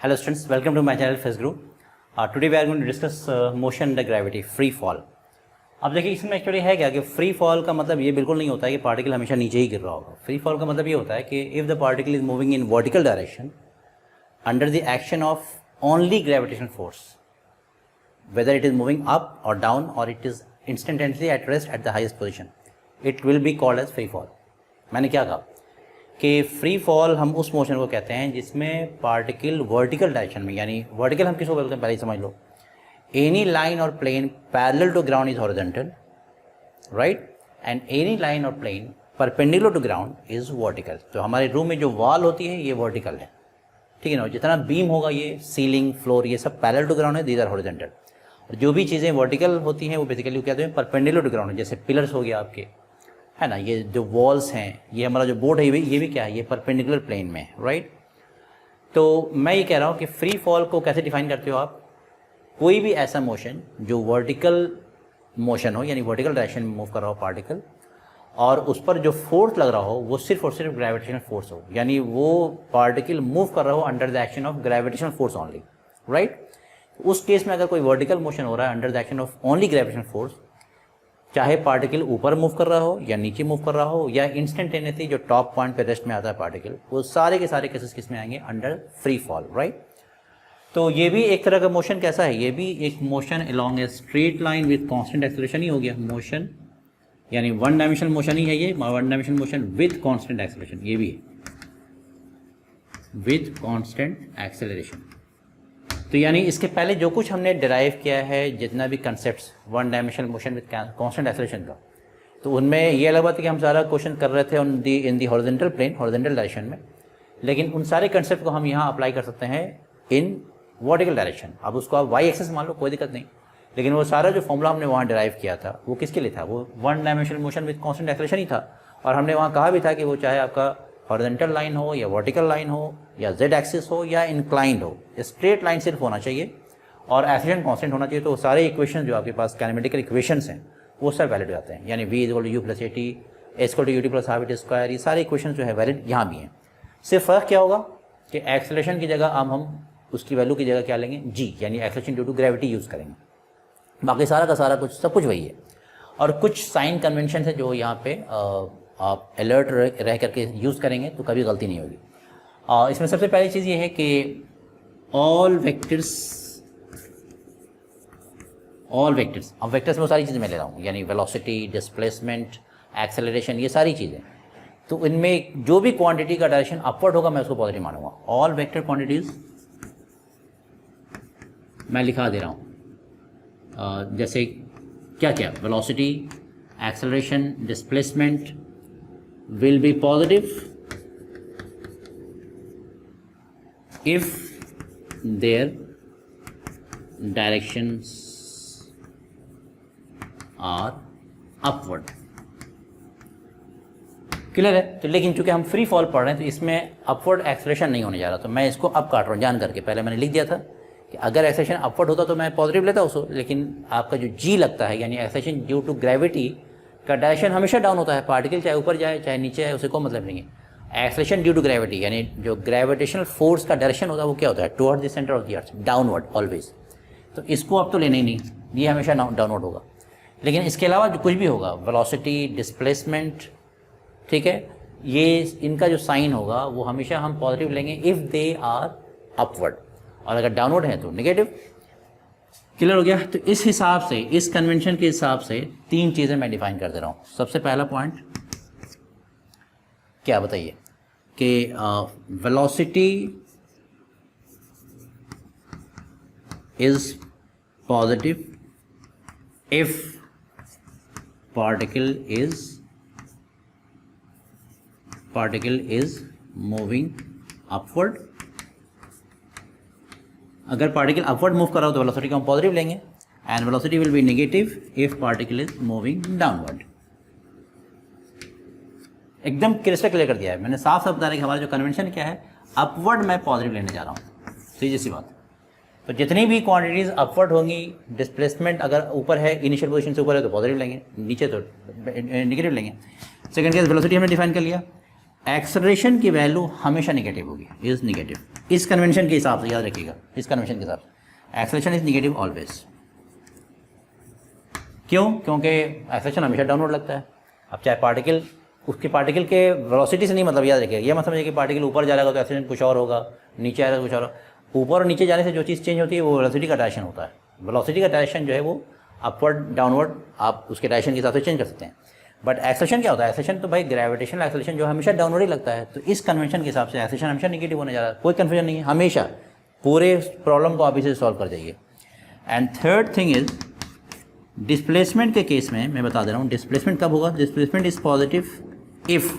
Hello students, welcome to my channel Physics Guru. Today we are going to discuss motion under gravity, free fall. अब देखिए इसमें actually है क्या कि free fall का मतलब ये बिल्कुल नहीं होता है कि पार्टिकल हमेशा नीचे ही गिर रहा होगा. फ्री फॉल का मतलब ये होता है कि if the particle is moving in vertical direction under the action of only gravitational force, whether it is moving up or down or it is instantaneously at rest at the highest position, it will be called as free fall. मैंने क्या कहा कि free fall हम उस motion को कहते हैं जिसमें पार्टिकल वर्टिकल डायरेक्शन में, यानी वर्टिकल हम किसको बोलते हैं पहले ही समझ लो, एनी लाइन और plane parallel to ground is horizontal, right, and any line और plane perpendicular to ground is vertical. तो हमारे रूम में जो वॉल होती है ये वर्टिकल है, ठीक है ना. जितना बीम होगा ये सीलिंग फ्लोर ये सब पैरेलल टू ग्राउंड है, दीज आर हॉरिजॉन्टल. और जो भी चीज़ें वर्टिकल होती हैं वो बेसिकली कहते हैं परपेंडिकुलर टू ग्राउंड, जैसे पिलर्स हो गया आपके, है ना. ये जो वॉल्स हैं, ये हमारा जो बोर्ड है ये भी क्या है, ये परपेंडिकुलर प्लेन में है, राइट. तो मैं ये कह रहा हूँ कि फ्री फॉल को कैसे डिफाइन करते हो आप, कोई भी ऐसा मोशन जो वर्टिकल मोशन हो, यानी वर्टिकल डायरेक्शन में मूव कर रहा हो पार्टिकल, और उस पर जो फोर्स लग रहा हो वो सिर्फ और सिर्फ ग्रेविटेशनल फोर्स हो, यानी वो पार्टिकल मूव कर रहा हो under the action of gravitational force only, right. उस केस में अगर कोई वर्टिकल मोशन हो रहा है under the action of only gravitational force, चाहे पार्टिकल ऊपर मूव कर रहा हो या नीचे मूव कर रहा हो या इंस्टेंटेनियसली जो टॉप पॉइंट पे रेस्ट में आता है पार्टिकल, वो सारे के सारे केसेस किस में आएंगे, अंडर फ्री फॉल, राइट. तो ये भी एक तरह का मोशन कैसा है, ये भी एक motion along a straight line with constant acceleration ही हो गया मोशन, यानी वन डायमेंशनल मोशन ही है ये, one dimensional motion with constant acceleration, ये भी है विद कांस्टेंट एक्सेलरेशन. तो यानी इसके पहले जो कुछ हमने डिराइव किया है, जितना भी concepts one dimensional motion with constant acceleration का, तो उनमें ये अलग बात है कि हम सारा क्वेश्चन कर रहे थे in the horizontal plane, horizontal direction में, लेकिन उन सारे कंसेप्ट को हम यहाँ अप्लाई कर सकते हैं इन वर्टिकल डायरेक्शन. अब उसको आप वाई एक्सेस मान लो, कोई दिक्कत नहीं, लेकिन वो सारा जो फॉर्मूला हमने वहाँ डिराइव किया था वो किसके लिए था, वो one dimensional motion with constant acceleration ही था. और हमने वहाँ कहा भी था कि वो चाहे आपका हॉरिजॉन्टल लाइन हो या वर्टिकल लाइन हो या जेड एक्सिस हो या इंक्लाइंड हो, स्ट्रेट लाइन सिर्फ होना चाहिए और एक्सेलरेशन कांस्टेंट होना चाहिए. तो सारे इक्वेशन जो आपके पास कैनेमेटिकल इक्वेशंस हैं वो सब वैलिड हो जाते हैं, यानी v equal to u plus a t, s equal to u t plus half t square, ये सारे इक्वेशन जो है वैलिड यहाँ भी हैं. सिर्फ फ़र्क क्या होगा कि एक्सेलरेशन की जगह अब हम उसकी वैल्यू की जगह क्या लेंगे, जी, यानी acceleration due to gravity use करेंगे. बाकी सारा का सारा कुछ सब कुछ वही है. और कुछ साइन कन्वेंशन है जो यहाँ पे आप अलर्ट रह करके यूज़ करेंगे तो कभी गलती नहीं होगी. इसमें सबसे पहली चीज़ ये है कि ऑल वेक्टर्स, अब वेक्टर्स में वो सारी चीज़ें मैं ले रहा हूँ, यानी वेलोसिटी, डिस्प्लेसमेंट, एक्सेलरेशन, ये सारी चीज़ें. तो इनमें जो भी क्वांटिटी का डायरेक्शन अपवर्ड होगा मैं उसको पॉजिटिव मानूंगा. ऑल वेक्टर क्वांटिटीज़ मैं लिखा दे रहा हूँ, जैसे क्या क्या, velocity, acceleration, displacement will be positive if their directions are upward. Clear है. तो लेकिन चूंकि हम फ्री फॉल पढ़ रहे हैं तो इसमें अपवर्ड एक्सेलरेशन नहीं होने जा रहा, तो मैं इसको अब काट रहा हूँ जान करके. पहले मैंने लिख दिया था कि अगर एक्सेलरेशन अपवर्ड होता तो मैं पॉजिटिव लेता उसको, लेकिन आपका जो जी लगता है, यानी एक्सेलरेशन ड्यू टू ग्रेविटी का डायरेक्शन हमेशा डाउन होता है. पार्टिकल चाहे ऊपर जाए चाहे नीचे जाए उसे कोई मतलब नहीं है. एक्सेलरेशन ड्यू टू ग्रेविटी, यानी जो ग्रेविटेशनल फोर्स का डायरेक्शन होता है वो क्या होता है, towards the centre of the earth, downward always. तो इसको अब तो लेना ही नहीं, ये हमेशा डाउनवर्ड होगा. लेकिन इसके अलावा जो कुछ भी होगा, वेलोसिटी, डिस्प्लेसमेंट, ठीक है, ये इनका जो साइन होगा वो हमेशा हम पॉजिटिव लेंगे इफ़ दे आर अपवर्ड, और अगर डाउनवर्ड है तो नेगेटिव. क्लियर हो गया. तो इस हिसाब से, इस कन्वेंशन के हिसाब से तीन चीज़ें मैं डिफाइन कर दे रहा हूँ. सबसे पहला पॉइंट क्या बताइए कि velocity is positive if particle is moving upward. अगर पार्टिकल अपवर्ड मूव कर रहा हो तो वेलोसिटी को हम पॉजिटिव लेंगे, and velocity will be negative if particle is moving downward. एकदम क्रिस्टल क्लियर कर दिया है मैंने, साफ साफ बता रहा है कि हमारा जो कन्वेंशन क्या है, अपवर्ड मैं पॉजिटिव लेने जा रहा हूँ. सीधी सी बात. तो जितनी भी क्वांटिटीज़ अपवर्ड होंगी, डिस्प्लेसमेंट अगर ऊपर है, इनिशियल पोजीशन से ऊपर है तो पॉजिटिव लेंगे, नीचे तो नेगेटिव लेंगे. सेकंड केस वेलोसिटी हमने डिफाइन कर लिया. एक्सेलरेशन की वैल्यू हमेशा नेगेटिव होगी, इज नेगेटिव। इस कन्वेंशन के हिसाब से याद रखिएगा, इस कन्वेंशन के हिसाब से एक्सेलरेशन इज नेगेटिव ऑलवेज। क्यों? क्योंकि एक्सेलरेशन हमेशा डाउनवर्ड लगता है। अब चाहे पार्टिकल, उसके पार्टिकल के वेलोसिटी से नहीं मतलब, याद रखिएगा, ये मत समझिए कि पार्टिकल ऊपर जा रहा होगा तो एक्सेलरेशन कुछ और होगा, नीचे आएगा तो कुछ और होगा। ऊपर और नीचे जाने से जो चीज़ चेंज होती है वो वेलोसिटी का डायरेक्शन होता है। वेलोसिटी का डायरेक्शन जो है वो अपवर्ड डाउनवर्ड आप उसके डायरेक्शन के हिसाब से चेंज कर सकते हैं। बट एक्सेलरेशन क्या होता है? एक्सेलरेशन तो भाई ग्रेविटेशनल एक्सेलरेशन जो हमेशा डाउनवर्ड ही लगता है। तो इस कन्वेंशन के हिसाब से एक्सेलरेशन हमेशा नेगेटिव होने जा रहा है, कोई कन्फ्यूजन नहीं है, हमेशा पूरे प्रॉब्लम को आप इसे सॉल्व कर जाइए। And third thing is displacement के केस में मैं बता दे रहा हूँ, डिस्प्लेसमेंट कब होगा? डिस्प्लेसमेंट इज पॉजिटिव इफ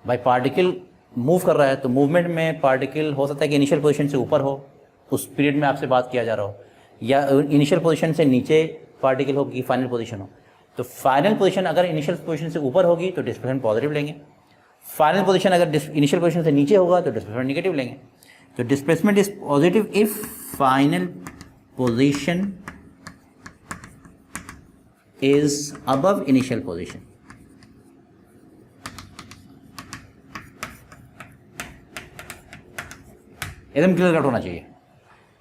भाई पार्टिकल मूव कर रहा है, तो मूवमेंट में पार्टिकल हो सकता है कि इनिशियल पोजीशन से ऊपर हो, उस पीरियड में आपसे बात किया जा रहा हो, या इनिशियल पोजीशन से नीचे पार्टिकल हो कि फाइनल पोजीशन हो। तो फाइनल पोजीशन अगर इनिशियल पोजीशन से ऊपर होगी तो डिस्प्लेसमेंट पॉजिटिव लेंगे, फाइनल पोजीशन अगर इनिशियल पोजीशन से नीचे होगा तो डिस्प्लेसमेंट नेगेटिव लेंगे। तो displacement is positive if final position is above initial position. एकदम क्लियर कट होना चाहिए।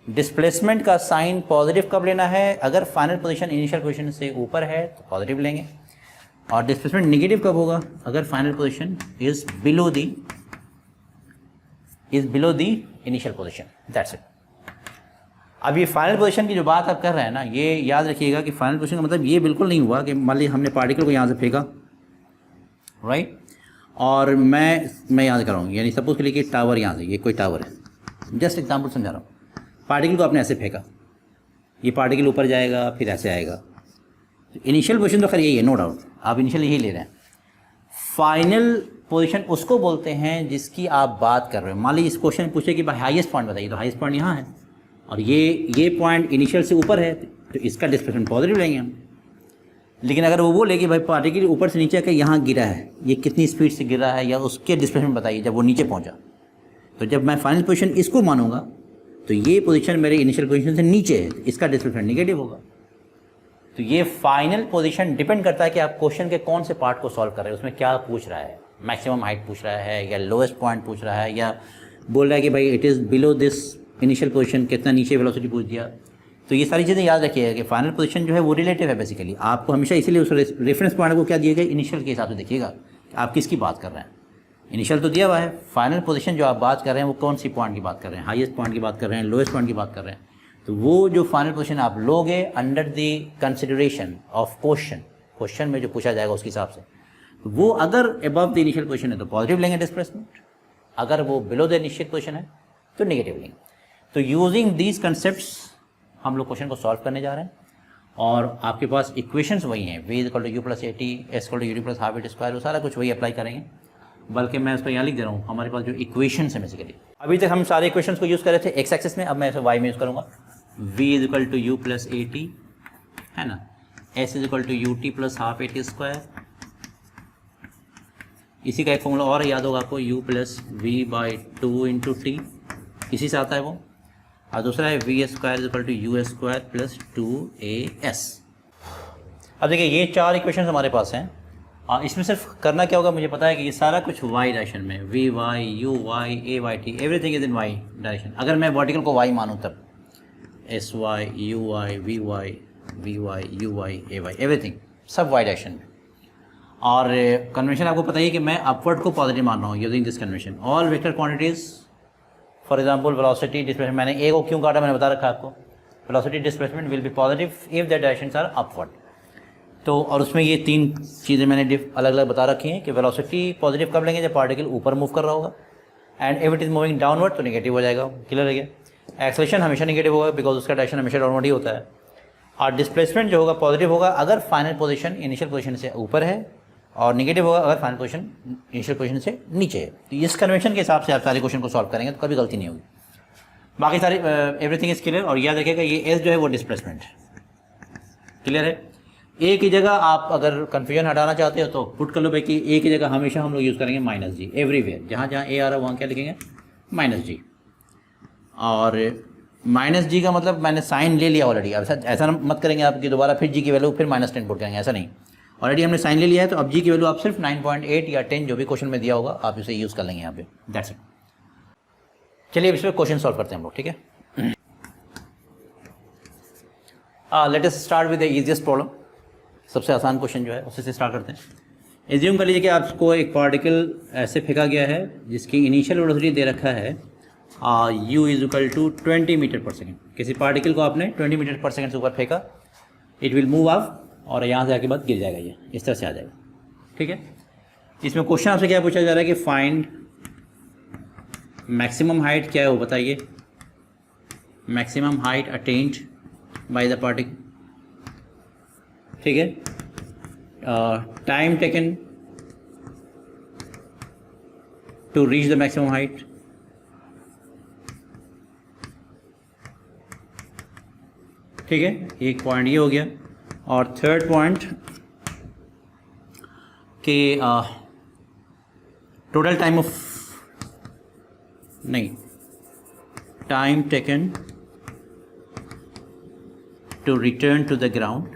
डिस्प्लेसमेंट का साइन पॉजिटिव कब लेना है? अगर फाइनल पोजीशन इनिशियल पोजीशन से ऊपर है तो पॉजिटिव लेंगे, और डिस्प्लेसमेंट नेगेटिव कब होगा? अगर final position is below the initial position. That's it. अब ये फाइनल पोजीशन की जो बात आप कर रहे हैं ना, ये याद रखिएगा कि फाइनल पोजीशन का मतलब ये बिल्कुल नहीं हुआ कि मान लीजिए हमने पार्टिकल को यहाँ से फेंका, राइट, और मैं याद कर रहा हूँ, यानी सपोज के लिए कि टावर यहाँ से, ये कोई टावर है, जस्ट एग्जाम्पल समझा रहा हूँ। पार्टिकल को आपने ऐसे फेंका, ये पार्टिकल ऊपर जाएगा फिर ऐसे आएगा। तो इनिशियल पोजीशन तो खैर यही है, नो डाउट, आप इनिशियल यही ले रहे हैं। फाइनल पोजीशन उसको बोलते हैं जिसकी आप बात कर रहे हो। मान लीजिए इस क्वेश्चन में पूछे कि भाई हाईएस्ट पॉइंट बताइए, तो हाईएस्ट पॉइंट यहाँ है और ये पॉइंट इनिशियल से ऊपर है, तो इसका डिस्प्लेसमेंट पॉजिटिव लेंगे हम। लेकिन अगर वो बोले कि भाई पार्टिकल ऊपर से नीचे आकर यहाँ गिरा है, ये कितनी स्पीड से गिरा है या उसके डिस्प्लेसमेंट बताइए जब वो नीचे पहुँचा, तो जब मैं फाइनल पोजीशन इसको मानूंगा तो ये पोजीशन मेरे इनिशियल पोजीशन से नीचे है, इसका डिस्प्लेसमेंट नेगेटिव होगा। तो ये फाइनल पोजीशन डिपेंड करता है कि आप क्वेश्चन के कौन से पार्ट को सॉल्व कर रहे हैं, उसमें क्या पूछ रहा है, मैक्सिमम हाइट पूछ रहा है या लोएस्ट पॉइंट पूछ रहा है, या बोल रहा है कि भाई it is below this initial position, कितना नीचे वेलोसिटी पूछ दिया। तो ये सारी चीज़ें याद रखिएगा कि फाइनल पोजीशन जो है वो रिलेटिव है बेसिकली। आपको हमेशा इसीलिए उस रेफरेंस पॉइंट को क्या दिया गया, इनिशियल के हिसाब से देखिएगा आप किसकी बात कर रहे हैं। इनिशियल तो दिया हुआ है, फाइनल पोजीशन जो आप बात कर रहे हैं वो कौन सी पॉइंट की बात कर रहे हैं, हाईएस्ट पॉइंट की बात कर रहे हैं, लोएस्ट पॉइंट की बात कर रहे हैं। तो वो जो फाइनल पोजीशन आप लोगे under the consideration of question में जो पूछा जाएगा उसके हिसाब से, तो वो अगर अबव द इनिशियल पोजीशन है तो पॉजिटिव लेंगे डिस्प्लेसमेंट, अगर वो बिलो द इनिशियल पोजीशन है तो नेगेटिव लेंगे। तो यूजिंग दीज कंसेप्ट्स हम लोग क्वेश्चन को सॉल्व करने जा रहे हैं, और आपके पास इक्वेशंस वही हैं, v = u + at, s = ut + ½ square, वो सारा कुछ वही अप्लाई करेंगे। बल्कि मैं उसको यहाँ लिख दे रहा हूँ, हमारे पास जो इक्वेशंस है बेसिकली, अभी तक हम सारे इक्वेशंस को यूज़ कर रहे थे एक्स एक्सिस में, अब मैं इसे वाई में यूज़ करूँगा। v = u + at है ना, s = ut + ½ at स्क्वायर, इसी का एक फॉर्मूला और याद होगा आपको, u + v/2 × t, इसी से आता है वो। और दूसरा है v² = u² + 2as। अब देखिए ये चार इक्वेशंस हमारे पास हैं, इसमें सिर्फ करना क्या होगा, मुझे पता है कि ये सारा कुछ y डायरेक्शन में, vy, uy, ayt, everything is in y direction. अगर मैं वर्टिकल को y मानूँ तब sy, uy, vy, uy, ay, everything सब y डायरेक्शन में। और कन्वेंशन आपको पता ही है कि मैं अपवर्ड को पॉजिटिव मान रहा हूँ using this convention. All vector quantities, for example velocity displacement, मैंने ए को क्यों काटा मैंने बता रखा आपको, velocity displacement will be positive if the directions are upward. तो और उसमें ये तीन चीज़ें मैंने अलग अलग बता रखी हैं कि वेलोसिटी पॉजिटिव कब लेंगे, जब पार्टिकल ऊपर मूव कर रहा होगा, and if it is moving downward तो नेगेटिव हो जाएगा। क्लियर है क्या? एक्सेलरेशन हमेशा नेगेटिव होगा बिकॉज उसका डायरेक्शन हमेशा डाउनवर्ड ही होता है, और डिस्प्लेसमेंट जो होगा पॉजिटिव होगा अगर फाइनल पोजीशन इनिशियल पोजीशन से ऊपर है, और नेगेटिव होगा अगर फाइनल पोजीशन इनिशियल पोजीशन से नीचे है। तो इस कन्वेंशन के हिसाब से आप सारे क्वेश्चन को सॉल्व करेंगे तो कभी गलती नहीं होगी। बाकी सारी एवरीथिंग इज क्लियर। और याद रखिएगा ये एस जो है वो डिस्प्लेसमेंट क्लियर है। ए की जगह आप अगर कन्फ्यूजन हटाना चाहते हो तो पुट कर लो भाई कि ए की जगह हमेशा हम लोग यूज़ करेंगे -g एवरीवेयर, जहाँ जहाँ ए आ रहा है वहाँ क्या लिखेंगे -g। और -g का मतलब मैंने साइन ले लिया ऑलरेडी, अब ऐसा मत करेंगे आप कि दोबारा फिर g की वैल्यू फिर -10 पुट करेंगे, ऐसा नहीं। ऑलरेडी हमने साइन ले लिया है, तो अब जी की वैल्यू आप सिर्फ 9.8 या 10 जो भी क्वेश्चन में दिया होगा आप इसे यूज़ कर लेंगे यहाँ पे, दैट्स इट। चलिए अब इस पर क्वेश्चन सॉल्व करते हैं हम लोग, ठीक है। Let us start with the easiest problem, सबसे आसान क्वेश्चन जो है उसी से स्टार्ट करते हैं। एज्यूम कर लीजिए कि आपको एक पार्टिकल ऐसे फेंका गया है जिसकी इनिशियल वेलोसिटी दे रखा है u is equal to 20 metre पर सेकेंड। किसी पार्टिकल को आपने 20 मीटर पर सेकेंड से ऊपर फेंका, इट विल मूव ऑफ और यहाँ से आके बाद गिर जाएगा, ये इस तरह से आ जाएगा, ठीक है। इसमें क्वेश्चन आपसे क्या पूछा जा रहा है कि फाइंड मैक्सिमम हाइट क्या है वो बताइए, maximum height attained by the particle, ठीक है। Time taken to reach the maximum height, ठीक है, एक पॉइंट ये हो गया। और थर्ड पॉइंट कि टोटल टाइम ऑफ नहीं time taken to return to the ground,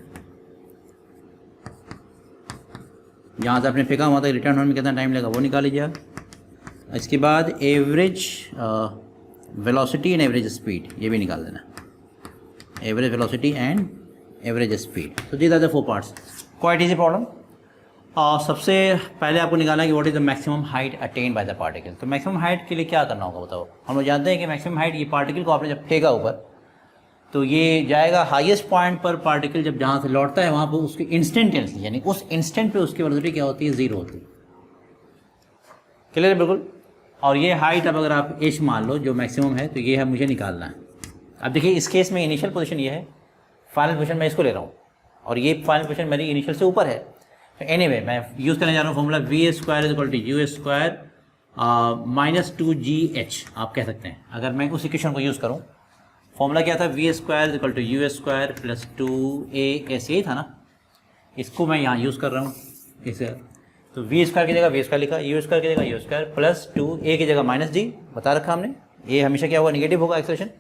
जहाँ से आपने फेंका वहाँ तक रिटर्न होने में कितना टाइम लगा वो निकाल लीजिए। इसके बाद average velocity and average speed ये भी निकाल देना, average velocity and average speed. तो these are the 4 parts, quite easy problem. सबसे पहले आपको निकालना है कि what is the maximum height attain by the particle. तो मैक्सिमम हाइट के लिए क्या करना होगा बताओ। हम लोग जानते हैं कि मैक्सिमम हाइट, ये पार्टिकल को आपने जब फेंका ऊपर तो ये जाएगा हाईएस्ट पॉइंट पर, पार्टिकल जब जहाँ से लौटता है वहाँ पर उसकी इंस्टेंटेनियसली यानी उस इंस्टेंट पे उसकी वेलोसिटी क्या होती है, 0 होती है। क्लियर है बिल्कुल। और ये हाइट अब अगर आप h मान लो जो मैक्सिमम है, तो ये है मुझे निकालना है। अब देखिए इस केस में इनिशियल पोजीशन ये है, फाइनल पोजीशन मैं इसको ले रहा हूँ और ये फाइनल पोजीशन मेरी इनिशियल से ऊपर है। तो एनीवे मैं यूज़ करने जा रहा हूँ formula v square is equal to you square minus 2gh आप कह सकते हैं। अगर मैं उस इक्वेशन को यूज़ करूँ, फॉर्मूला क्या था, v square is equal to you square plus 2a यही था ना, इसको मैं यहाँ यूज़ कर रहा हूँ इसे। तो v स्क्वायर की जगह v स्क्वायर लिखा, u स्क्वायर की जगह u स्क्वायर प्लस 2a की जगह माइनस g बता रखा हमने। ये हमेशा क्या होगा, निगेटिव होगा एक्सेलेरेशन,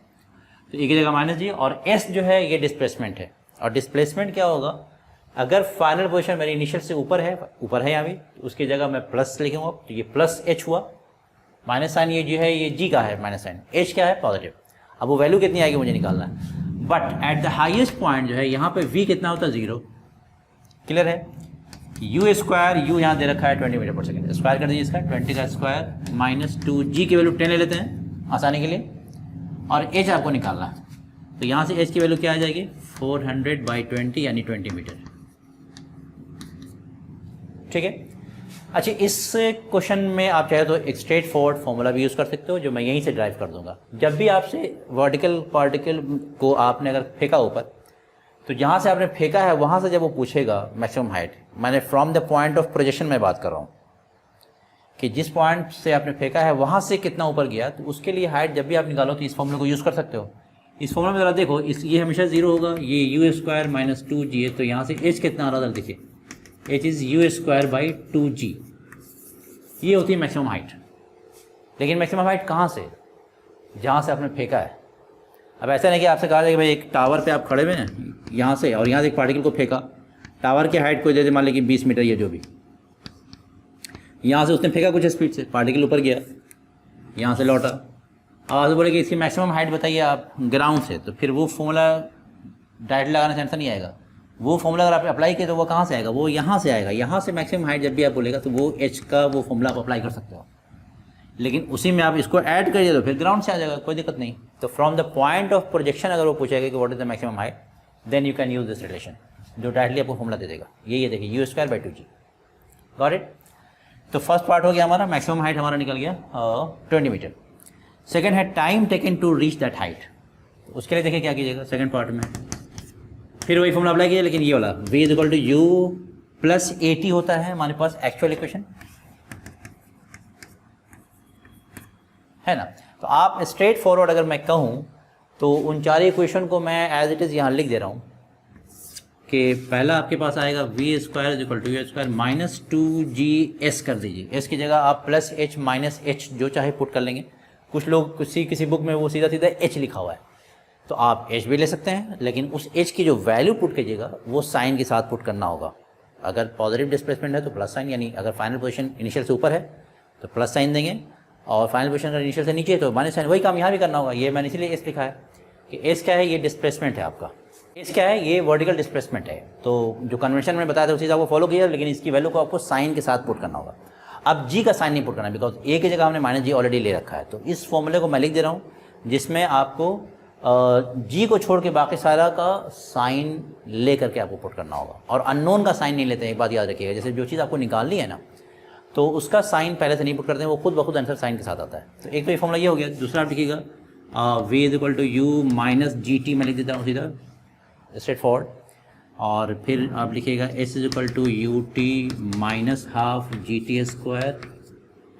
तो a की जगह माइनस g। और s जो है ये डिस्प्लेसमेंट है, और डिस्प्लेसमेंट क्या होगा, अगर फाइनल पोजीशन मेरी इनिशियल से ऊपर है यहाँ भी, तो उसकी जगह मैं प्लस लिखूँगा, तो ये प्लस h हुआ, माइनस साइन ये जो है ये g का है माइनस साइन, h क्या है पॉजिटिव। अब वो वैल्यू कितनी आएगी मुझे निकालना है। But at the highest point जो है यहाँ पे v कितना होता है, 0। क्लियर है। यू स्क्वायर, यू यहाँ दे रखा है 20 मीटर पर सेकेंड, स्क्वायर कर दीजिए इसका, 20 का स्क्वायर माइनस 2g की वैल्यू 10 ले लेते हैं आसानी के लिए, और h आपको निकालना है। तो यहाँ से h की वैल्यू क्या आ जाएगी, 400/20 यानी 20 मीटर, ठीक है। अच्छा, इस क्वेश्चन में आप चाहे तो एक स्ट्रेट फॉरवर्ड फॉर्मूला भी यूज़ कर सकते हो जो मैं यहीं से ड्राइव कर दूंगा। जब भी आपसे वर्टिकल पार्टिकल को आपने अगर फेंका ऊपर, तो जहाँ से आपने फेंका है वहाँ से जब वो पूछेगा मैक्सिमम हाइट, मैंने from the point of projection में बात कर रहा हूँ कि जिस पॉइंट से आपने फेंका है वहाँ से कितना ऊपर गया, तो उसके लिए हाइट जब भी आप निकालो तो इस फॉर्मूले को यूज़ कर सकते हो। इस फॉर्मूले में ज़रा देखो, ये हमेशा 0 होगा, ये यू स्क्वायर माइनस 2g है, तो यहाँ से h कितना आ रहा था देखिए, h is you square by 2g, ये होती है मैक्सिमम हाइट। लेकिन मैक्सिमम हाइट कहाँ से, जहाँ से आपने फेंका है। अब ऐसा नहीं कि आपसे कहा जाए कि भाई एक टावर पे आप खड़े हुए हैं यहाँ से, और यहाँ से एक पार्टिकल को फेंका, टावर की हाइट को जैसे मान लीजिए 20 मीटर या जो भी, यहाँ से उसने फेंका कुछ स्पीड से, पार्टिकल ऊपर गया, यहाँ से लौटा, आवाज़ बोले कि इसकी मैक्सिमम हाइट बताइए आप ग्राउंड से, तो फिर वो फॉर्मूला डायरेक्ट लगाने से आंसर नहीं आएगा। वो फॉर्मूला अगर आप अप्लाई किए तो वो कहाँ से आएगा, वो यहाँ से आएगा। यहाँ से मैक्सिमम हाइट जब भी आप बोलेगा तो वो h का वो फॉर्मूला आप अप्लाई कर सकते हो, लेकिन उसी में आप इसको ऐड करिए तो फिर ग्राउंड से आ जाएगा, कोई दिक्कत नहीं। तो from the point of projection अगर वो पूछेगा कि what is the maximum height, then you can use this relation, जो डायरेक्टली आपको फॉर्मूला दे देगा। ये देखिए u square by 2g, got it. तो फर्स्ट पार्ट हो गया हमारा, मैक्सिमम हाइट हमारा निकल गया 20 मीटर। सेकेंड है time taken to reach that height, उसके लिए देखिए क्या कीजिएगा सेकेंड पार्ट में, फिर वही फॉर्मूला अप्लाई किया, लेकिन ये वाला v is equal to u plus 80 होता है हमारे पास एक्चुअल इक्वेशन, है ना। तो आप स्ट्रेट फॉरवर्ड अगर मैं कहूँ तो उन चार इक्वेशन को मैं एज इट इज़ यहाँ लिख दे रहा हूँ कि पहला आपके पास आएगा v square is equal to you square minus 2g कर दीजिए, s की जगह आप प्लस h माइनस h जो चाहे पुट कर लेंगे। कुछ लोग किसी बुक में वो सीधा सीधा h लिखा हुआ है, तो आप h भी ले सकते हैं, लेकिन उस h की जो वैल्यू पुट कीजिएगा वो साइन के साथ पुट करना होगा, अगर पॉजिटिव डिस्प्लेसमेंट है तो प्लस साइन, यानी अगर फाइनल पोजीशन इनिशियल से ऊपर है तो प्लस साइन देंगे, और फाइनल पोजीशन अगर इनिशियल से नीचे है तो माइनस साइन। वही काम यहाँ भी करना होगा। ये मैंने इसलिए एस लिखा है कि एस क्या है, ये डिस्प्लेसमेंट है आपका। एस क्या है, ये वर्टिकल डिस्प्लेसमेंट है। तो जो कन्वेंशन में बताया था उसी आपको फॉलो किया, लेकिन इसकी वैल्यू को आपको साइन के साथ पुट करना होगा। अब जी का साइन नहीं पुट करना, बिकॉज ए की जगह हमने माइनस जी ऑलरेडी ले रखा है। तो इस फॉर्मूले को मैं लिख दे रहा हूँ जिसमें आपको जी को छोड़ के बाकी सारा का साइन ले करके आपको पुट करना होगा, और अननोन का साइन नहीं लेते हैं। एक बात याद रखिएगा, जैसे जो चीज़ आपको निकालनी है ना तो उसका साइन पहले से नहीं पुट करते हैं, वो खुद ब खुद आंसर साइन के साथ आता है। तो एक तो ये फॉर्मूला ये हो गया। दूसरा आप लिखिएगा v is equal to u minus g t, मैं लिख देता हूँ सीधा स्ट्रेट फॉरवर्ड। और फिर आप लिखिएगा s is equal to u t minus half g t square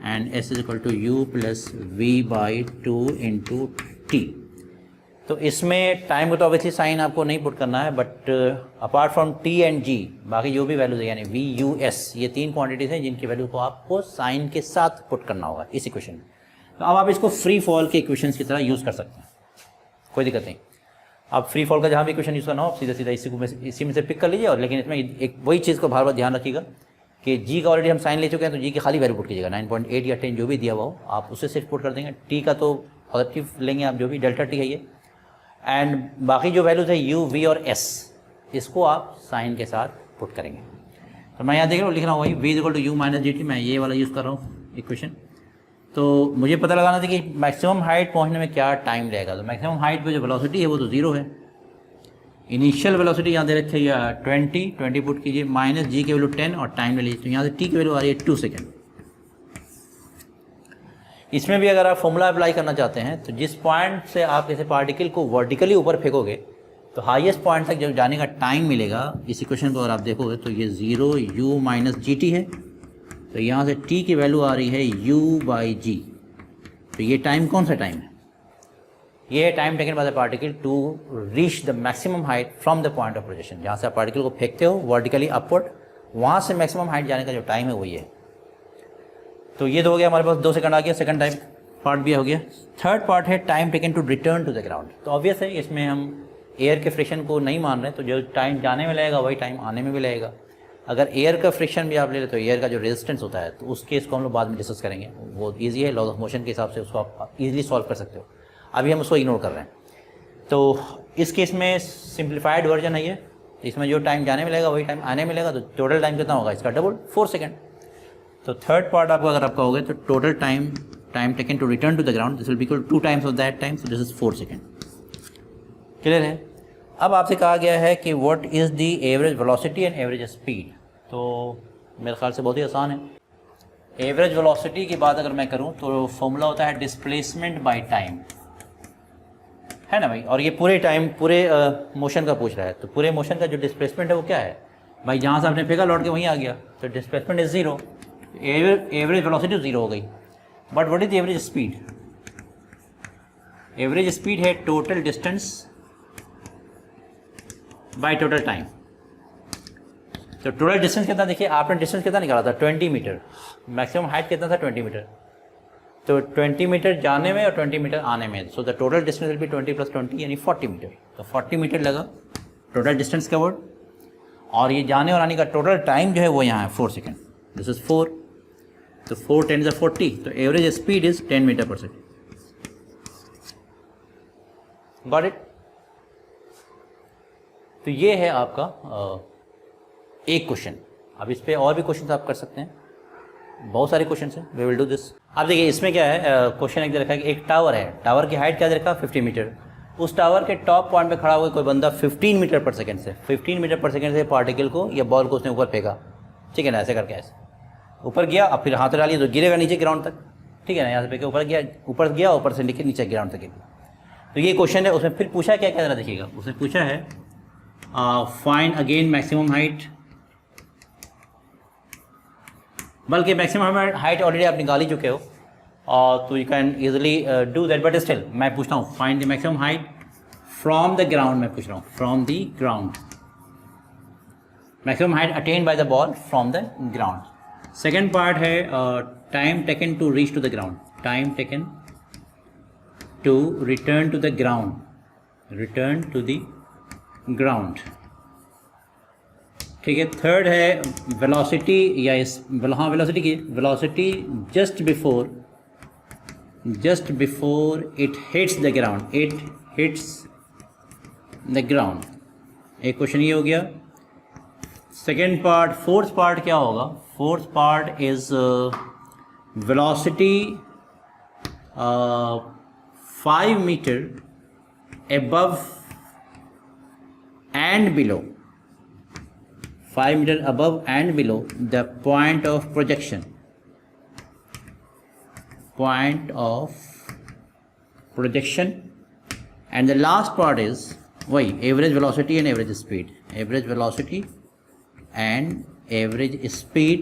and s is equal to u plus v by 2 into t. तो इसमें टाइम को तो ऑब्वियसली साइन आपको नहीं पुट करना है, but apart from T and G बाकी जो भी वैल्यूज है यानी वी यू एस, ये 3 क्वांटिटीज़ हैं जिनकी वैल्यू को आपको साइन के साथ पुट करना होगा इस इक्वेशन में। तो अब आप इसको फ्री फॉल के इक्वेशंस की तरह यूज़ कर सकते हैं, कोई दिक्कत नहीं। आप फ्री फॉल का जहाँ भी इक्वेशन यूज़ करना हो आप सीधा सीधा इसी में से पिक कर लीजिए। और लेकिन इसमें एक वही चीज़ को बार बार ध्यान रखिएगा कि जी का ऑलरेडी हम साइन ले चुके हैं, तो जी की खाली वैल्यू पुट कीजिएगा। 9.8 या 10 जो भी दिया हुआ हो आप उसे सिर्फ पुट कर देंगे। टी का तो पॉजिटिव लेंगे आप, जो भी डेल्टा टी है ये, एंड बाकी जो वैल्यूज है यू वी और एस इसको आप साइन के साथ पुट करेंगे। तो मैं यहाँ देख रहा हूँ लिख रहा हूँ वही v equal to u minus g t, मैं ये वाला यूज़ कर रहा हूँ इक्वेशन। तो मुझे पता लगाना था कि मैक्सिमम हाइट पहुँचने में क्या टाइम लगेगा। तो मैक्सिमम हाइट पे जो वेलोसिटी है वो तो 0 है। इनिशियल वेलोसिटी यहाँ दे रखी है 20 पुट कीजिए, माइनस जी की वैल्यू 10 और टाइम ले लीजिए। तो यहाँ से टी की वैल्यू आ रही है 2 सेकेंड। इसमें भी अगर आप फॉर्मूला अप्लाई करना चाहते हैं तो जिस पॉइंट से आप किसी पार्टिकल को वर्टिकली ऊपर फेंकोगे तो हाईएस्ट पॉइंट तक जब जाने का टाइम मिलेगा, इस इक्वेशन को अगर आप देखोगे तो ये 0 u माइनस जी टी है। तो यहाँ से t की वैल्यू आ रही है u बाई जी। तो ये टाइम कौन सा टाइम है? ये है time taken by the particle to reach the maximum height from the point of position. जहाँ से आप पार्टिकल को फेंकते हो वर्टिकली अपवर्ड, वहाँ से मैक्सिमम हाइट जाने का जो टाइम है वो ये है। तो ये तो हो गया हमारे पास 2 सेकंड आ गया, सेकंड टाइम पार्ट भी हो गया। थर्ड पार्ट है time taken to return to the ground. तो ऑब्वियस है इसमें हम एयर के फ्रिक्शन को नहीं मान रहे, तो जो टाइम जाने में लगेगा वही टाइम आने में भी लगेगा। अगर एयर का फ्रिक्शन भी आप ले लें तो एयर का जो रेजिस्टेंस होता है तो उस केस को हम लोग बाद में डिस्कस करेंगे, वो ईजी है, लॉज ऑफ मोशन के हिसाब से उसको आप ईजिली सॉल्व कर सकते हो। अभी हम उसको इग्नोर कर रहे हैं। तो इस केस में सिंप्लीफाइड वर्जन है ये, इसमें जो टाइम जाने में लगेगा वही टाइम आने में लगेगा। तो टोटल टाइम कितना होगा इसका? Double, 4 second. तो थर्ड पार्ट आपका अगर आपका हो गया तो total time taken to return to the ground this will be equal 2 times of that time, so this is 4 second. Clear है? अब आपसे कहा गया है कि what is the average velocity and average speed. तो मेरे ख्याल से बहुत ही आसान है। एवरेज वेलोसिटी की बात अगर मैं करूं तो फॉर्मूला होता है डिस्प्लेसमेंट बाय टाइम, है ना भाई। और ये पूरे टाइम पूरे मोशन का पूछ रहा है, तो पूरे मोशन का जो डिस्प्लेसमेंट है वो क्या है भाई? जहाँ से आपने फेंका लौट के वहीं आ गया, तो डिस्प्लेसमेंट इज 0, एवरेज वेलोसिटी 0 हो गई। But what is average speed? Average speed है total distance by total time. तो टोटल डिस्टेंस कितना, देखिए आपने डिस्टेंस कितना निकाला था? 20 मीटर। मैक्सिमम हाइट कितना था? 20 मीटर। तो 20 मीटर जाने में और 20 मीटर आने में, so the total distance will be 20 + 20 यानी 40 मीटर। तो 40 मीटर लगा टोटल डिस्टेंस कवर्ड, और ये जाने और आने का टोटल टाइम जो है वो यहाँ है 4 सेकेंड। दिस इज 4, तो 4 10 is 40, तो एवरेज स्पीड इज 10 मीटर पर सेकेंड। Got it? तो ये है आपका एक क्वेश्चन। अब इस पे और भी क्वेश्चन आप कर सकते हैं, बहुत सारे क्वेश्चन हैं, वी विल डू दिस। अब देखिए इसमें क्या है, क्वेश्चन एक दे रखा है कि एक टावर है, टावर की हाइट क्या दे रखा है? 50 मीटर। उस टावर के टॉप पॉइंट पे खड़ा हुआ कोई बंदा 15 मीटर पर सेकंड से 15 मीटर पर सेकंड से पार्टिकल को या बॉल को उसने ऊपर फेंका, ठीक है ना, ऐसे करके ऐसे ऊपर गया, अब फिर हाथ डालिए तो गिरेगा नीचे ग्राउंड तक, ठीक है ना, यहाँ से फेंके ऊपर गया ऊपर से नीचे ग्राउंड तक गिरा। तो ये क्वेश्चन है, उसमें फिर पूछा क्या क्या, जरा देखिएगा। उसने पूछा है फाइंड अगेन मैक्सिमम हाइट, बल्कि मैक्सिमम हाइट ऑलरेडी आप निकाल ही चुके हो, और तो you can easily do that, but still मैं पूछता हूँ find the maximum height from the ground. मैं पूछ रहा हूँ from the ground, maximum height attain by the ball from the ground. Second part है time taken to reach to the ground, time taken to return to the ground, return to the ground. ठीक है। Third है velocity, या इस हाँ velocity की velocity just before it hits the ground, it hits the ground. एक question ये हो गया। सेकेंड पार्ट, फोर्थ पार्ट क्या होगा? फोर्थ पार्ट is velocity 5 metre above and below, 5 meter above and below the point of projection, and the last part is वही average velocity and average speed, average velocity and average speed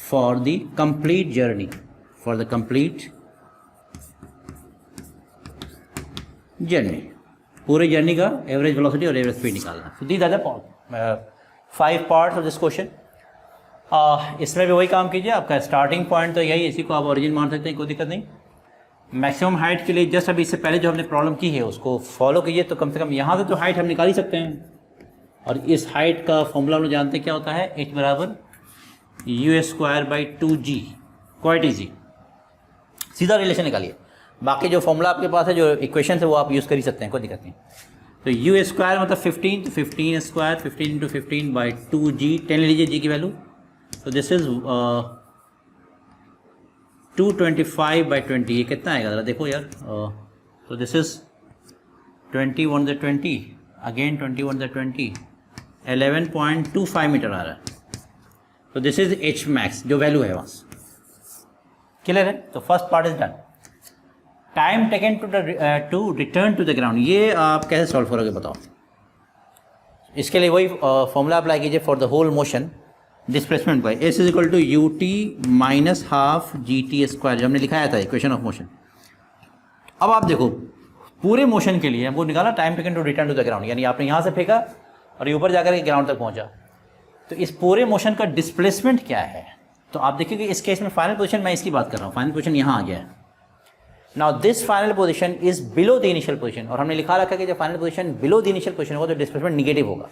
for the complete journey, पूरे journey का average velocity और average speed निकालना। तो these are the 5 parts of this question. इसमें भी वही काम कीजिए। आपका स्टार्टिंग पॉइंट तो यही, इसी को आप ओरिजिन मान सकते हैं, कोई दिक्कत नहीं। मैक्सिमम हाइट के लिए जस्ट अभी इससे पहले जो हमने प्रॉब्लम की है उसको फॉलो कीजिए, तो कम से कम यहाँ से तो हाइट हम निकाल ही सकते हैं। और इस हाइट का फॉर्मूला हम लोग जानते हैं क्या होता है, h बराबर u²/2g। क्वाइट ईजी, सीधा रिलेशन निकालिए। बाकी जो फॉर्मूला आपके पास है, जो इक्वेशन है, वो आप यूज़ कर ही सकते हैं, कोई दिक्कत नहीं। तो u² मतलब 15, तो 15² 15 × 15/2g, 10 ले लीजिए g की वैल्यू। तो दिस इज 225/20। ये कितना आएगा ज़रा देखो यार। तो दिस इज 21/20, अगेन 21/20, 11.25 मीटर आ रहा है। तो दिस इज h मैक्स, जो वैल्यू है वहाँ। क्लियर है? तो first part is done. Time taken to return to the ground, ये आप कैसे सॉल्व करोगे बताओ। इसके लिए वही फॉर्मूला अप्लाई कीजिए for the whole motion. Displacement by s is equal to ut minus half gt², जो हमने लिखाया था इक्वेशन ऑफ मोशन। अब आप देखो पूरे मोशन के लिए हमको निकाला time taken to return to the ground, यानी आपने यहाँ से फेंका और ये ऊपर जाकर के ग्राउंड तक पहुँचा। तो इस पूरे मोशन का डिस्प्लेसमेंट क्या है? तो आप देखिए कि इस केस में फाइनल पोजीशन, मैं इसकी बात कर रहा हूँ, फाइनल पोजीशन यहाँ आ गया है। Now this final position is below the initial position, और हमने लिखा रखा है कि जब final position below the initial position होगा तो डिस्प्लेसमेंट निगेटिव होगा।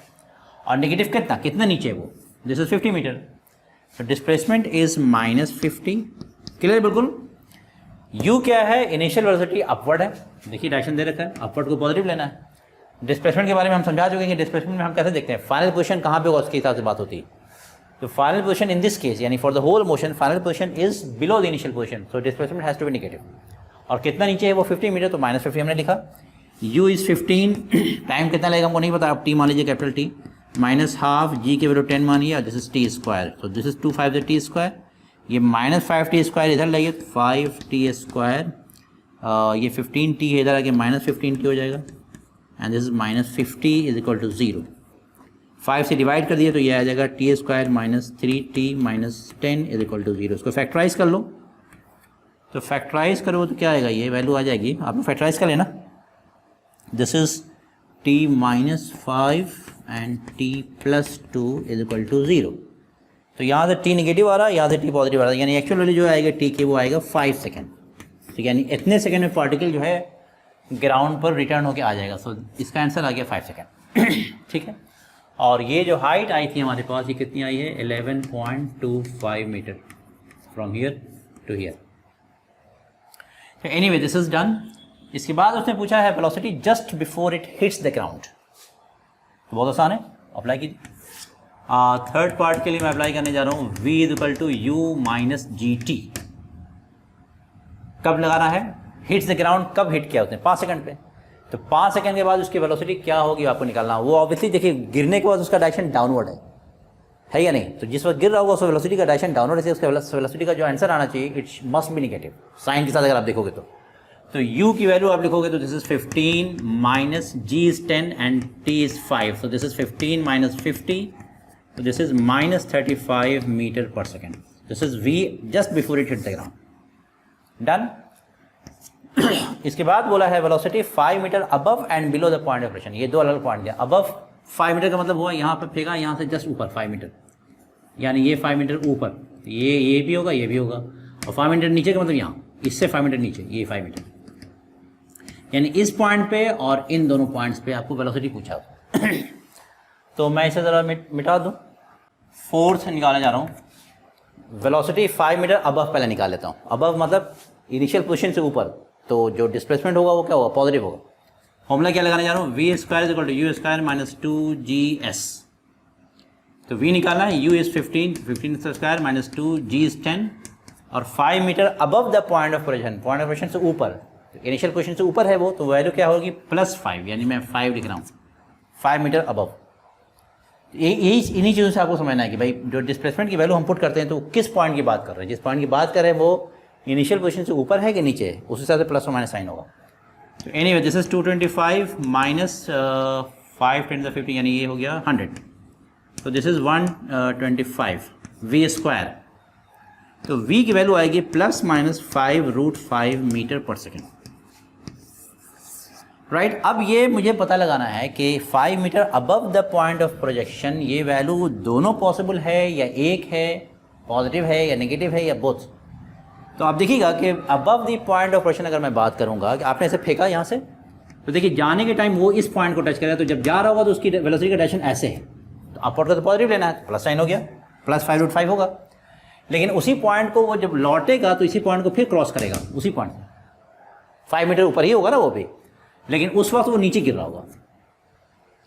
और निगेटिव कितना नीचे है वो, दिस इज 50 मीटर। तो डिस्प्लेसमेंट इज -50। क्लियर? बिल्कुल। u क्या है? इनिशियल वेलोसिटी अपवर्ड है, देखिए डायरेक्शन दे रखा है, अपवर्ड को पॉजिटिव लेना है। डिस्प्लेसमेंट के बारे में हम समझा चुके हैं कि डिस्प्लेसमेंट में हम कैसे देखते हैं, फाइनल पोजीशन कहाँ पे होगा उसके हिसाब से बात होती है। तो final position in this case, यानी for the whole motion, final position is below the initial position, so displacement has to be negative. और कितना नीचे है वो 50 मीटर, तो -50 हमने लिखा। u इज़ 15, टाइम कितना लगेगा हमको नहीं पता, आप t मान लीजिए, capital T, minus half g की वैल्यू 10 मानिए, और दिस इज t², तो दिस इज 25 t²। ये -5t² इधर लाइए, 5t², ये 15t है इधर आके -15t हो जाएगा, and this is -50 is equal to 0। 5 से डिवाइड कर दिए तो ये आ जाएगा t² -3t -10 is equal to 0। इसको फैक्टराइज कर लो, तो फैक्टराइज करो तो क्या आएगा, ये वैल्यू आ जाएगी, आपने फैक्टराइज कर लेना। This is t -5 and t + 2 is equal to 0। तो यहाँ से t नेगेटिव आ रहा है, यहाँ से t पॉजिटिव आ रहा है, यानी एक्चुअल वैल्यू जो आएगा t की वो आएगा 5 सेकेंड। तो यानी इतने सेकेंड में पार्टिकल जो है ग्राउंड पर रिटर्न होकर आ जाएगा। सो इसका आंसर आ गया 5 सेकेंड। ठीक है। और ये जो हाइट आई थी हमारे पास, ये कितनी आई है, 11.25 metre from here to here. तो एनीवे दिस इज डन। इसके बाद उसने पूछा है velocity just before it hits the ground, तो बहुत आसान है, अप्लाई कीजिए। थर्ड पार्ट के लिए मैं अप्लाई करने जा रहा हूँ v is equal to u minus gt। कब लगाना है? हिट्स द ग्राउंड, कब हिट किया उसने? 5 सेकंड पे। तो 5 सेकंड के बाद उसकी वेलोसिटी क्या होगी आपको निकालना। वो ऑब्वियसली देखिए गिरने के बाद उसका डायरेक्शन डाउनवर्ड है या नहीं? तो जिस वक्त गिर रहा होगा उस वेलोसिटी का डायरेक्शन डाउनवर्ड है, उसका वेलोसिटी का जो आंसर आना चाहिए it must be negative, sign के साथ अगर आप देखोगे तो u की वैल्यू आप लिखोगे तो this is 15 minus g is 10 and t is 5, so this is 15 minus 50, तो दिस इज -35 मीटर पर second. This is v just before it hit the ground. Done. इसके बाद बोला है velocity 5 metre above and below the point of rotation. ये दो अलग point दिया। अबव 5 मीटर का मतलब हुआ यहाँ पर फेंका, यहाँ से जस्ट ऊपर 5 मीटर, यानी ये 5 मीटर ऊपर, ये भी होगा, ये भी होगा। और 5 मीटर नीचे का मतलब यहाँ, इससे 5 मीटर नीचे, ये 5 मीटर, यानी इस पॉइंट पे और इन दोनों पॉइंट्स पे आपको वेलोसिटी पूछा। तो मैं इसे ज़रा मिटा दूँ। फोर्थ निकालने जा रहा हूँ, वेलोसिटी 5 मीटर अबव पहले निकाल लेता हूँ। अबव मतलब इनिशियल पोजीशन से ऊपर, तो जो डिस्प्लेसमेंट होगा वो क्या होगा, पॉजिटिव होगा। फॉर्मूला क्या लगाने जा रहा हूँ, we square is equal to you square minus 2GS। तो वी निकालना है, u is 15 square minus 2, g is 10 और 5 metre above the point of position, point of position से ऊपर, इनिशियल पोजीशन से ऊपर है वो, तो वैल्यू क्या होगी +5, यानी मैं 5 लिख रहा हूँ, 5 मीटर अबव। यही इन्हीं चीज़ों से आपको समझना है कि भाई जो डिस्प्लेसमेंट की वैल्यू हम पुट करते हैं तो किस पॉइंट की बात कर रहे हैं। जिस पॉइंट की बात कर रहे हैं वो इनिशियल पोजीशन से ऊपर है कि नीचे है, उस हिसाब से प्लस और माइनस साइन होगा। तो एनीवे दिस इज 225 माइनस 5 × 50, यानी ये हो गया 100। तो दिस इज 125 वी स्क्वायर। तो वी की वैल्यू आएगी ±5√5 मीटर पर सेकेंड, राइट। अब ये मुझे पता लगाना है कि 5 metre above the point of projection, ये वैल्यू दोनों पॉसिबल है या एक है, पॉजिटिव है या नेगेटिव है या बोथ। तो आप देखिएगा कि above the point of projection अगर मैं बात करूंगा कि आपने ऐसे फेंका यहाँ से, तो देखिए जाने के टाइम वो इस पॉइंट को टच करेगा, तो जब जा रहा होगा तो उसकी वेलोसिटी का डायरेक्शन ऐसे है, तो अपवर्ड का तो पॉजिटिव लेना है, प्लस साइन हो गया, +5√5 होगा। लेकिन उसी पॉइंट को वो जब लौटेगा तो इसी पॉइंट को फिर क्रॉस करेगा, उसी पॉइंट से 5 मीटर ऊपर ही होगा ना वो भी, लेकिन उस वक्त वो नीचे गिर रहा होगा।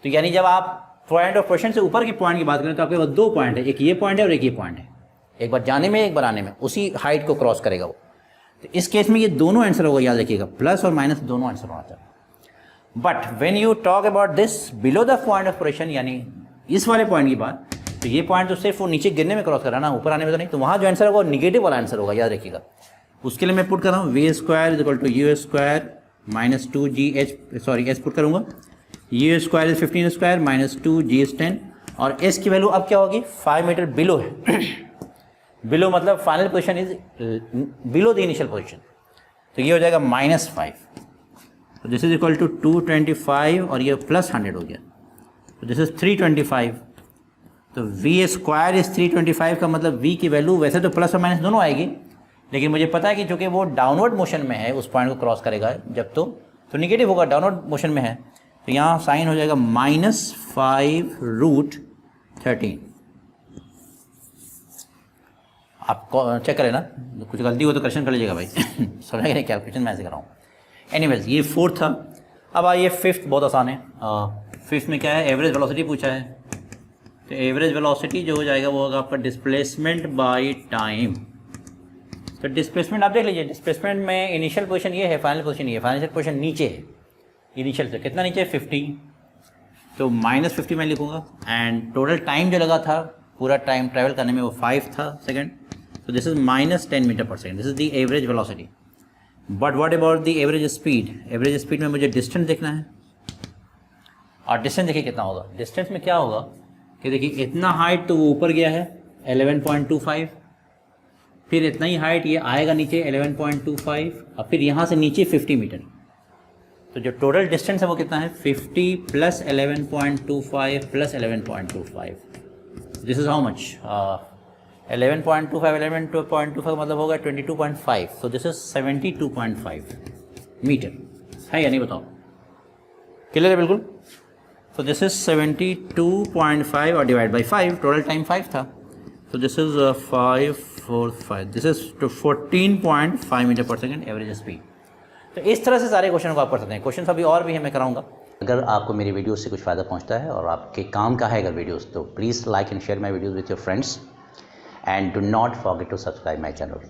तो यानी जब आप पॉइंट ऑफ पोजीशन से ऊपर की पॉइंट की बात करें तो आपके पास 2 पॉइंट है, एक ये पॉइंट है और एक ये पॉइंट है, एक बार जाने में एक बार आने में, उसी हाइट को क्रॉस करेगा वो। तो इस केस में ये दोनों आंसर होगा, याद रखिएगा, प्लस और माइनस दोनों आंसर होना चाहिए। But when you talk about this below the point of position, यानी इस वाले पॉइंट की बात, तो ये पॉइंट तो सिर्फ वो नीचे गिरने में क्रॉस कर रहा है ना, ऊपर आने में तो नहीं, तो वहाँ जो आंसर होगा वो निगेटिव वाला आंसर होगा, याद रखिएगा। उसके लिए मैं पुट कर रहा हूँ we square is equal to you square minus 2GH, sorry S put करूँगा, U square is 15 square minus 2G is 10, और एस की वैल्यू अब क्या होगी, 5 मीटर बिलो है। बिलो मतलब final position is below the initial position, तो ये हो जाएगा -5। तो दिस इज इक्वल टू 225 और ये +100 हो गया, तो दिस इज 325। तो वी स्क्वायर इज 325 का मतलब वी की वैल्यू वैसे तो प्लस और माइनस दोनों आएगी, लेकिन मुझे पता है कि चूँकि वो डाउनवर्ड मोशन में है, उस पॉइंट को क्रॉस करेगा जब तो नेगेटिव होगा, डाउनवर्ड मोशन में है, तो यहाँ साइन हो जाएगा -5√13। आप चेक करें ना, कुछ गलती हो तो करेक्शन कर लीजिएगा भाई। समझ गए कैलकुलेशन मैं ऐसे कर रहा हूँ। एनीवेज ये 4th था। अब आइए 5th, बहुत आसान है। 5th में क्या है, एवरेज वेलोसिटी पूछा है। तो एवरेज वेलोसिटी जो हो जाएगा वो होगा आपका डिस्प्लेसमेंट बाय टाइम। तो डिस्प्लेसमेंट आप देख लीजिए, डिस्प्लेसमेंट में इनिशियल पोजीशन ये है, फाइनल पोजीशन ये है। फाइनल पोजीशन नीचे है, इनिशियल से कितना नीचे है, 50, तो -50 मैं लिखूँगा। एंड टोटल टाइम जो लगा था, पूरा टाइम ट्रैवल करने में, वो 5 था second. So this is -10 metre पर second, this is the average velocity. But what about the average speed? Average speed में मुझे डिस्टेंस देखना है, और डिस्टेंस देखिए कितना होगा। डिस्टेंस में क्या होगा कि देखिए इतना हाइट तो वो ऊपर गया है 11.25, फिर इतना ही हाइट ये आएगा नीचे 11.25, और फिर यहाँ से नीचे 50 मीटर। तो जो टोटल डिस्टेंस है वो कितना है, 50 + 11.25 + 11.25, दिस इज हाउ मच, 11.25 मतलब होगा 22.5, तो दिस इज 72.5 मीटर है या नहीं बताओ, क्लियर है बिल्कुल। तो दिस इज 72.5 और डिवाइड बाई 5, टोटल टाइम 5 था, तो this is 545, this is 14.5 metre पर सेकेंड एवरेज स्पीड। तो इस तरह से सारे क्वेश्चन को आप कर सकते हैं। क्वेश्चन अभी और भी है, मैं कराऊंगा। अगर आपको मेरी वीडियोस से कुछ फ़ायदा पहुंचता है और आपके काम का है अगर वीडियोस, तो please like and share my videos with your friends, and do not forget to subscribe my channel,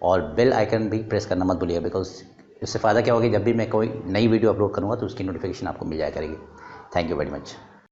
और बेल आइकन भी प्रेस करना मत भूलिएगा, बिकॉज इससे फ़ायदा क्या होगा, जब भी मैं कोई नई वीडियो अपलोड करूँगा तो उसकी नोटिफिकेशन आपको मिल जाया करेगी। Thank you very much.